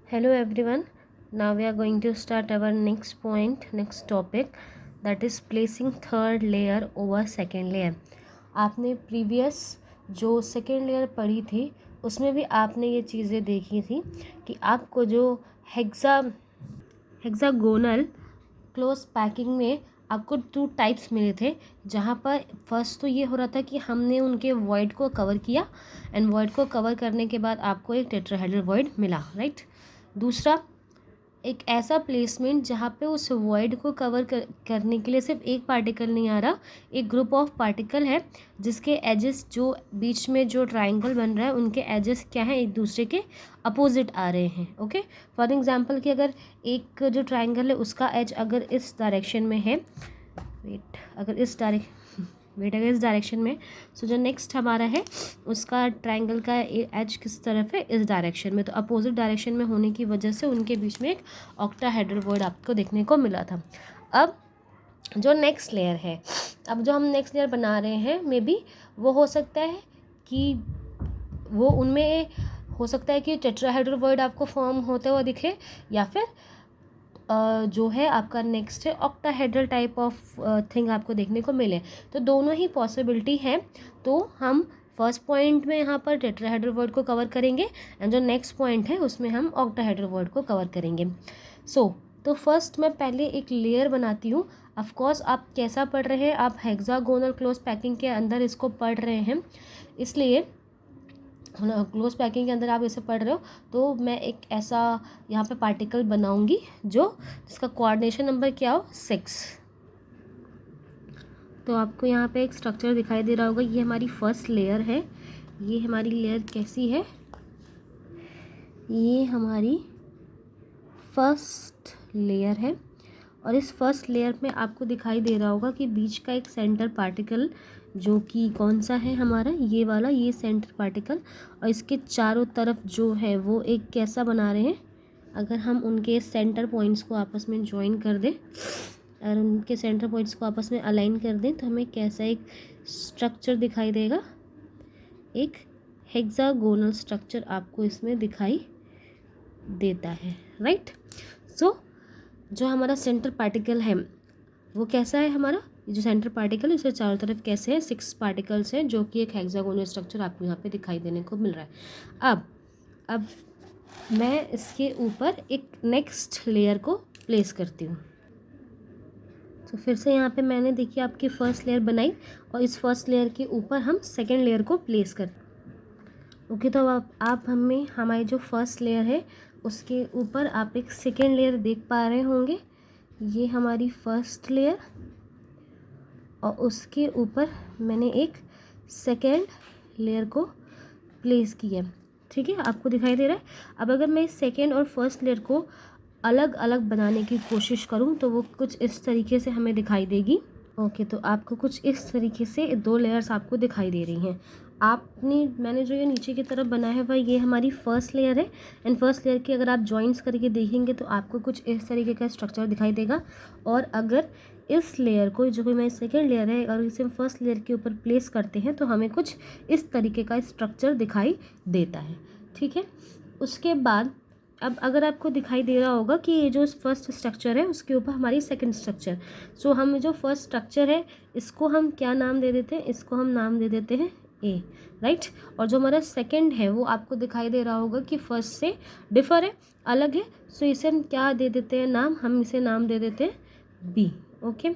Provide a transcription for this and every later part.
Hello everyone. Now we are going to start our next topic, that is placing third layer over second layer. आपने previous जो second layer पढ़ी थी उसमें भी आपने ये चीज़ें देखी थी कि आपको जो हेक्सागोनल क्लोज पैकिंग में आपको 2 टाइप्स मिले थे, जहाँ पर फर्स्ट तो ये हो रहा था कि हमने उनके वॉइड को कवर किया एंड वॉइड को कवर करने के बाद आपको एक टेट्राहेड्रल वॉइड मिला, राइट। दूसरा, एक ऐसा प्लेसमेंट जहाँ पे उस वॉइड को कवर करने के लिए सिर्फ एक पार्टिकल नहीं आ रहा, एक ग्रुप ऑफ पार्टिकल है जिसके एजेस, जो बीच में जो ट्राइंगल बन रहा है उनके एजेस क्या है, एक दूसरे के अपोजिट आ रहे हैं। ओके, फॉर एग्जांपल कि अगर एक जो ट्राइंगल है उसका एज अगर इस डायरेक्शन में है, अगर इस डायरेक्शन में, सो जो नेक्स्ट हमारा है उसका ट्राइंगल का एज किस तरफ है, इस डायरेक्शन में, तो अपोजिट डायरेक्शन में होने की वजह से उनके बीच में एक ऑक्टाहेड्रल वॉइड आपको देखने को मिला था। अब जो नेक्स्ट लेयर है, अब जो हम नेक्स्ट लेयर बना रहे हैं, मे बी वो हो सकता है कि वो उनमें हो सकता है कि टेट्राहेड्रल वॉइड आपको फॉर्म होते हुए दिखे, या फिर जो है आपका नेक्स्ट है ऑक्टाहेड्रल टाइप ऑफ थिंग आपको देखने को मिले। तो दोनों ही पॉसिबिलिटी है। तो हम फर्स्ट पॉइंट में यहाँ पर टेट्राहेड्रल वॉइड को कवर करेंगे एंड जो नेक्स्ट पॉइंट है उसमें हम ऑक्टाहेड्रल वॉइड को कवर करेंगे। तो फर्स्ट मैं पहले एक लेयर बनाती हूँ। ऑफकोर्स आप कैसा पढ़ रहे हैं, आप हेक्सागोनल क्लोज पैकिंग के अंदर इसको पढ़ रहे हैं, इसलिए क्लोज पैकिंग के अंदर आप इसे पढ़ रहे हो, तो मैं एक ऐसा यहाँ पे पार्टिकल बनाऊंगी जिसका कोऑर्डिनेशन नंबर क्या हो, 6। तो आपको यहाँ पे एक स्ट्रक्चर दिखाई दे रहा होगा, ये हमारी फर्स्ट लेयर है। ये हमारी लेयर कैसी है, ये हमारी फर्स्ट लेयर है, और इस फर्स्ट लेयर में आपको दिखाई दे रहा होगा कि बीच का एक सेंटर पार्टिकल, जो कि कौन सा है हमारा, ये वाला, ये सेंटर पार्टिकल, और इसके चारों तरफ जो है वो एक कैसा बना रहे हैं, अगर हम उनके सेंटर पॉइंट्स को आपस में ज्वाइन कर दें, अगर उनके सेंटर पॉइंट्स को आपस में अलाइन कर दें, तो हमें कैसा एक स्ट्रक्चर दिखाई देगा, एक हेक्सागोनल स्ट्रक्चर आपको इसमें दिखाई देता है, राइट। सो जो हमारा सेंटर पार्टिकल है वो कैसा है, हमारा जो सेंटर पार्टिकल है इसके चारों तरफ कैसे है, 6 पार्टिकल्स हैं, जो कि एक हेक्सागोनल स्ट्रक्चर आपको यहाँ पे दिखाई देने को मिल रहा है। अब मैं इसके ऊपर एक नेक्स्ट लेयर को प्लेस करती हूँ। तो फिर से यहाँ पे मैंने देखिए आपकी फर्स्ट लेयर बनाई, और इस फर्स्ट लेयर के ऊपर हम सेकेंड लेयर को प्लेस करते हैं। ओके, तो आप हमें हमारी जो फर्स्ट लेयर है उसके ऊपर आप एक सेकेंड लेयर देख पा रहे होंगे। ये हमारी फर्स्ट लेयर, और उसके ऊपर मैंने एक सेकेंड लेयर को प्लेस किया, ठीक है, आपको दिखाई दे रहा है। अब अगर मैं सेकेंड और फर्स्ट लेयर को अलग अलग बनाने की कोशिश करूं तो वो कुछ इस तरीके से हमें दिखाई देगी। ओके, तो आपको कुछ इस तरीके से 2 लेयर्स आपको दिखाई दे रही हैं। मैंने जो ये नीचे की तरफ बनाया है वह ये हमारी फर्स्ट लेयर है, एंड फर्स्ट लेयर की अगर आप जॉइंट्स करके देखेंगे तो आपको कुछ इस तरीके का स्ट्रक्चर दिखाई देगा। और अगर इस लेयर को, जो कि मेरी सेकेंड लेयर है, अगर इसे फर्स्ट लेयर के ऊपर प्लेस करते हैं तो हमें कुछ इस तरीके का स्ट्रक्चर दिखाई देता है, ठीक है। उसके बाद अब अगर आपको दिखाई दे रहा होगा कि ये जो फर्स्ट स्ट्रक्चर है उसके ऊपर हमारी सेकंड स्ट्रक्चर, सो हम जो फर्स्ट स्ट्रक्चर है इसको हम क्या नाम दे देते हैं, इसको हम नाम दे देते हैं ए, राइट। और जो हमारा सेकंड है वो आपको दिखाई दे रहा होगा कि फर्स्ट से डिफर है, अलग है, सो इसे हम क्या दे देते हैं नाम, हम इसे नाम दे देते हैं बी। ओके,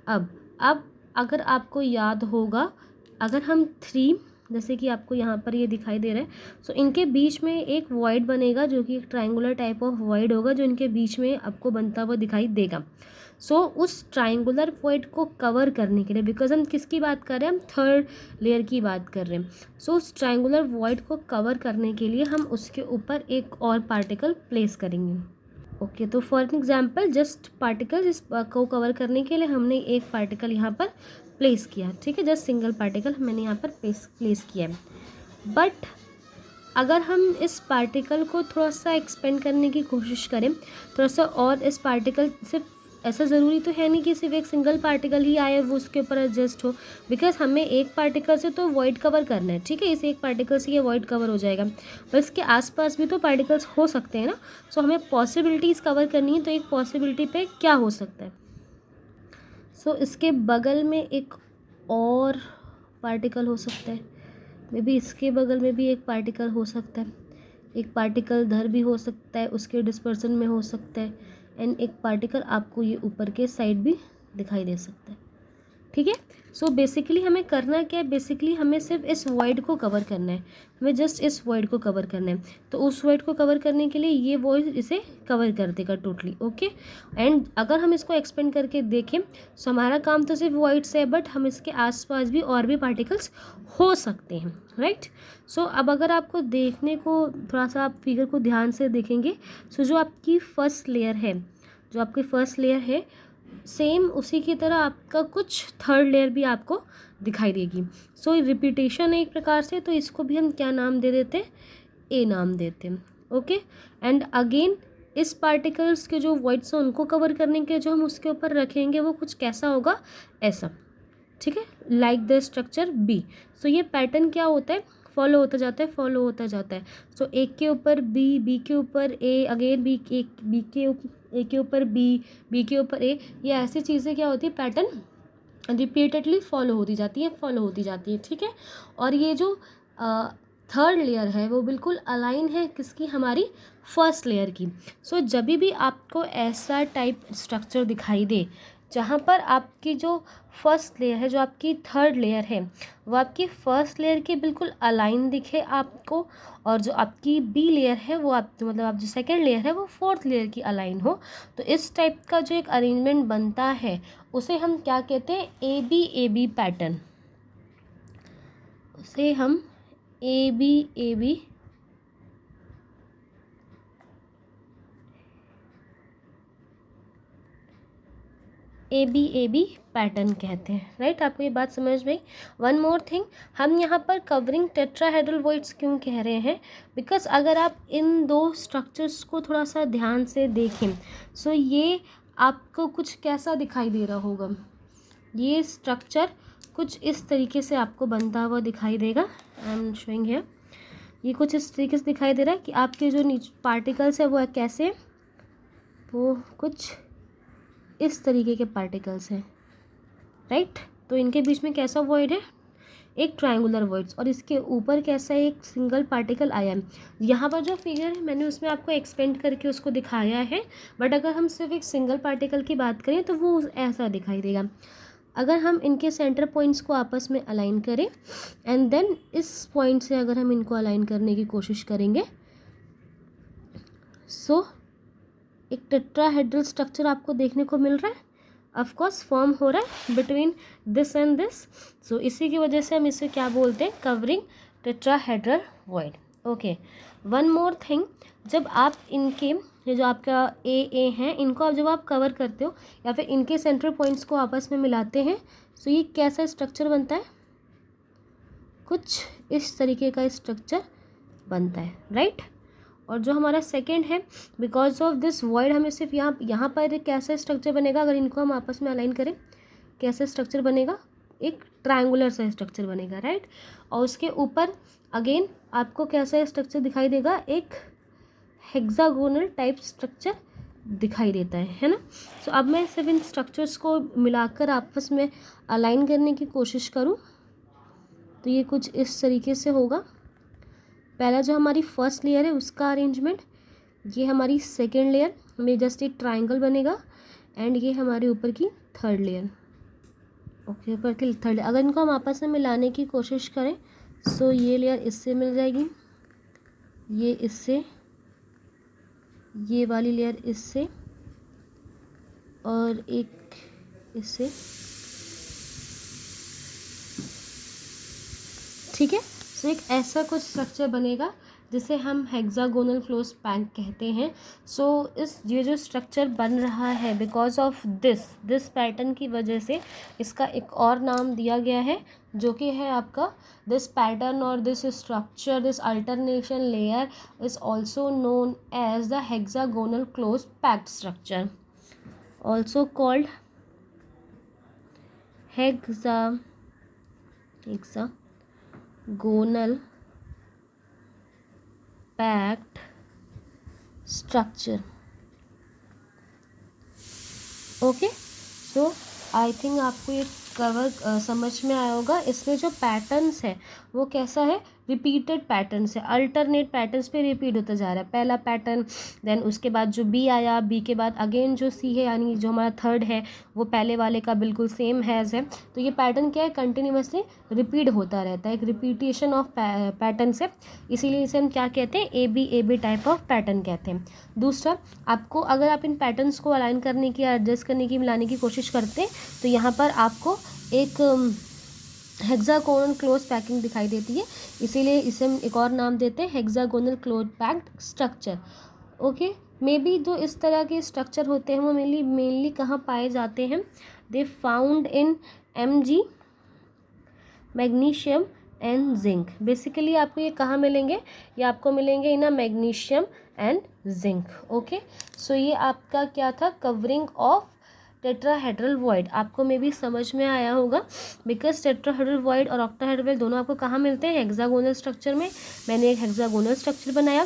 अब अगर आपको याद होगा, अगर हम 3, जैसे कि आपको यहाँ पर ये दिखाई दे रहा है, सो इनके बीच में एक वॉइड बनेगा जो कि एक ट्राइंगुलर टाइप ऑफ वॉइड होगा, जो इनके बीच में आपको बनता हुआ दिखाई देगा। सो उस ट्राइंगुलर वॉइड को कवर करने के लिए, बिकॉज हम किसकी बात कर रहे हैं, हम थर्ड लेयर की बात कर रहे हैं, सो उस ट्राइंगुलर वॉइड को कवर करने के लिए हम उसके ऊपर एक और पार्टिकल प्लेस करेंगे। ओके, तो फॉर एग्जाम्पल जस्ट पार्टिकल को कवर करने के लिए हमने एक पार्टिकल यहाँ पर प्लेस किया, ठीक है, जस्ट सिंगल पार्टिकल मैंने यहाँ पर प्लेस किया है। बट अगर हम इस पार्टिकल को थोड़ा सा एक्सपेंड करने की कोशिश करें, थोड़ा सा और इस पार्टिकल सिर्फ ऐसा ज़रूरी तो है नहीं कि सिर्फ एक सिंगल पार्टिकल ही आए वो उसके ऊपर एडजस्ट हो, बिकॉज हमें एक पार्टिकल से तो वॉइड कवर करना है, ठीक है, इस एक पार्टिकल से ये वॉइड कवर हो जाएगा, पर इसके आसपास भी तो पार्टिकल्स हो सकते हैं ना। सो हमें पॉसिबिलिटीज़ कवर करनी है, तो एक पॉसिबिलिटी पे क्या हो सकता है, सो इसके बगल में एक और पार्टिकल हो सकता है, मे बी इसके बगल में भी एक पार्टिकल हो सकता है, एक पार्टिकल इधर भी हो सकता है, उसके डिस्पर्सन में हो सकता है, एंड एक पार्टिकल आपको ये ऊपर के साइड भी दिखाई दे सकता है, ठीक है। सो बेसिकली हमें करना क्या है, बेसिकली हमें सिर्फ इस वॉइड को कवर करना है, हमें जस्ट इस वॉइड को कवर करना है, तो उस वॉइड को कवर करने के लिए ये वॉइड इसे कवर कर देगा टोटली, ओके। एंड अगर हम इसको एक्सपेंड करके देखें तो हमारा काम तो सिर्फ वॉइड से है, बट हम इसके आसपास भी और भी पार्टिकल्स हो सकते हैं, राइट। सो अब अगर आपको देखने को थोड़ा सा आप फिगर को ध्यान से देखेंगे, सो जो आपकी फर्स्ट लेयर है, जो आपकी फर्स्ट लेयर है, सेम उसी की तरह आपका कुछ थर्ड लेयर भी आपको दिखाई देगी। सो रिपीटेशन है एक प्रकार से, तो इसको भी हम क्या नाम दे देते हैं, ए नाम देते हैं, ओके। एंड अगेन इस पार्टिकल्स के जो वॉइड्स हैं उनको कवर करने के जो हम उसके ऊपर रखेंगे वो कुछ कैसा होगा, ऐसा, ठीक है, लाइक द स्ट्रक्चर बी। सो ये पैटर्न क्या होता है, फॉलो होता जाता है, फॉलो होता जाता है। सो एक के ऊपर बी, बी के ऊपर ए, अगेन बी, एक बी के ए के ऊपर बी, बी के ऊपर ए, ये ऐसी चीज़ें क्या होती है, पैटर्न रिपीटेडली फॉलो होती जाती है, फॉलो होती जाती है, ठीक है। और ये जो थर्ड लेयर है वो बिल्कुल अलाइन है किसकी, हमारी फर्स्ट लेयर की। सो जब भी आपको ऐसा टाइप स्ट्रक्चर दिखाई दे जहाँ पर आपकी जो फर्स्ट लेयर है, जो आपकी थर्ड लेयर है, वो आपकी फर्स्ट लेयर के बिल्कुल अलाइन दिखे आपको, और जो आपकी बी लेयर है वो आप मतलब आप जो सेकेंड लेयर है वो फोर्थ लेयर की अलाइन हो, तो इस टाइप का जो एक अरेंजमेंट बनता है उसे हम क्या कहते हैं, ए बी पैटर्न, उसे हम A B A B pattern कहते हैं, राइट। आपको ये बात समझ में। वन मोर थिंग, हम यहाँ पर कवरिंग टेट्राहेड्रल वॉइड्स क्यों कह रहे हैं, बिकॉज अगर आप इन दो स्ट्रक्चर्स को थोड़ा सा ध्यान से देखें, सो ये आपको कुछ कैसा दिखाई दे रहा होगा, ये स्ट्रक्चर कुछ इस तरीके से आपको बनता हुआ दिखाई देगा। आई एम शोइंग हियर, ये कुछ इस तरीके से दिखाई दे रहा है कि आपके जो नीचे पार्टिकल्स है वो कैसे, वो कुछ इस तरीके के पार्टिकल्स हैं, राइट। तो इनके बीच में कैसा वॉइड है, एक ट्रायंगुलर वॉइड्स, और इसके ऊपर कैसा एक सिंगल पार्टिकल आया है। यहाँ पर जो फिगर है मैंने उसमें आपको एक्सपेंड करके उसको दिखाया है, बट अगर हम सिर्फ एक सिंगल पार्टिकल की बात करें तो वो ऐसा दिखाई देगा। अगर हम इनके सेंटर पॉइंट्स को आपस में अलाइन करें एंड देन इस पॉइंट से अगर हम इनको अलाइन करने की कोशिश करेंगे, सो एक टेट्राहेड्रल स्ट्रक्चर आपको देखने को मिल रहा है, ऑफ कोर्स फॉर्म हो रहा है बिटवीन दिस एंड दिस। सो इसी की वजह से हम इसे क्या बोलते हैं, covering tetrahedral void, okay. One more thing, जब आप इनके ये जो आपका ए हैं, इनको जब आप कवर करते हो या फिर इनके सेंट्रल पॉइंट्स को आपस में मिलाते हैं, सो ये कैसा स्ट्रक्चर बनता है, कुछ इस तरीके का स्ट्रक्चर बनता है, राइट। और जो हमारा सेकंड है, बिकॉज ऑफ दिस वॉइड हमें सिर्फ यहाँ पर एक कैसा स्ट्रक्चर बनेगा, अगर इनको हम आपस में अलाइन करें कैसा स्ट्रक्चर बनेगा, एक ट्रायंगुलर सा स्ट्रक्चर बनेगा, राइट। और उसके ऊपर अगेन आपको कैसा स्ट्रक्चर दिखाई देगा, एक हेक्सागोनल टाइप स्ट्रक्चर दिखाई देता है ना। सो अब मैं सिर्फ इन स्ट्रक्चर्स को मिलाकर आपस में अलाइन करने की कोशिश करूँ तो ये कुछ इस तरीके से होगा। पहला जो हमारी फर्स्ट लेयर है उसका अरेंजमेंट, ये हमारी सेकेंड लेयर में जस्ट एक ट्रायंगल बनेगा, एंड ये हमारे ऊपर की थर्ड लेयर, ओके, ऊपर की थर्ड। अगर इनको हम आपस में मिलाने की कोशिश करें, सो ये लेयर इससे मिल जाएगी, ये इससे, ये वाली लेयर इससे, और एक इससे, ठीक है। सो एक ऐसा कुछ स्ट्रक्चर बनेगा जिसे हम हेक्सागोनल क्लोज पैक कहते हैं। सो ये जो स्ट्रक्चर बन रहा है बिकॉज ऑफ दिस पैटर्न की वजह से इसका एक और नाम दिया गया है, जो कि है आपका दिस पैटर्न और this structure, this alternation layer is also known as the hexagonal close packed structure, also called hexagonal packed structure. Okay, so I think आपको ये कवर समझ में आया होगा। इसमें जो पैटर्न्स है वो कैसा है, रिपीटेड पैटर्न्स है, अल्टरनेट पैटर्न्स पे रिपीट होता जा रहा है। पहला पैटर्न, देन उसके बाद जो बी आया, बी के बाद अगेन जो सी है, यानी जो हमारा थर्ड है वो पहले वाले का बिल्कुल सेम हैज़ है। तो ये पैटर्न क्या है, कंटिन्यूसली रिपीट होता रहता है, एक रिपीटेशन ऑफ पैटर्न्स है, इसीलिए इसे हम क्या कहते हैं, A B type of pattern कहते हैं। दूसरा, आपको अगर आप इन पैटर्न्स को अलाइन करने की, एडजस्ट करने की, मिलाने की कोशिश करते हैं तो यहाँ पर आपको एक हेक्सागोनल क्लोज पैकिंग दिखाई देती है, इसीलिए इसे हम एक और नाम देते हैं hexagonal close packed structure. Okay, may be जो इस तरह के स्ट्रक्चर होते हैं वो मेनली कहाँ पाए जाते हैं, they found in Mg, magnesium and zinc. Basically आपको ये कहाँ मिलेंगे, ये आपको मिलेंगे इन मैग्नीशियम एंड जिंक। ओके, सो ये आपका क्या था, कवरिंग ऑफ टेट्राहेड्रल वॉइड। आपको मे भी समझ में आया होगा, बिकॉज टेट्राहेड्रल वॉइड और ऑक्टाहेड्रल वॉइड दोनों आपको कहाँ मिलते हैं, हेक्सागोनल स्ट्रक्चर में। मैंने एक हेक्सागोनल स्ट्रक्चर बनाया।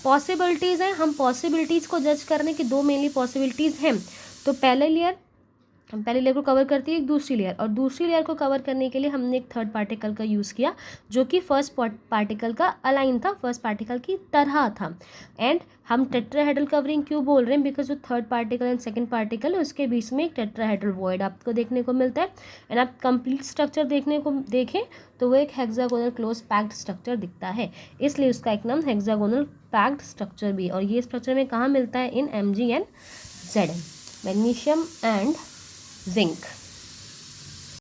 पॉसिबिलिटीज़ हैं, हम पॉसिबिलिटीज़ को जज करने की दो मेनली पॉसिबिलिटीज़ हैं। तो पहले लेयर को कवर करती है एक दूसरी लेयर, और दूसरी लेयर को कवर करने के लिए हमने एक थर्ड पार्टिकल का यूज़ किया जो कि फर्स्ट पार्टिकल का अलाइन था, फर्स्ट पार्टिकल की तरह था। एंड हम टेट्राहेड्रल कवरिंग क्यों बोल रहे हैं, बिकॉज जो third particle and second particle है उसके बीच में एक टेट्राहेड्रल वॉइड आपको देखने को मिलता है। एंड आप कंप्लीट स्ट्रक्चर देखें तो वो एक हेक्सागोनल क्लोज पैक्ड स्ट्रक्चर दिखता है, इसलिए उसका एक नाम हेक्सागोनल पैक्ड स्ट्रक्चर भी। और ये स्ट्रक्चर में कहाँ मिलता है, इन Mg and Zn, magnesium and zinc.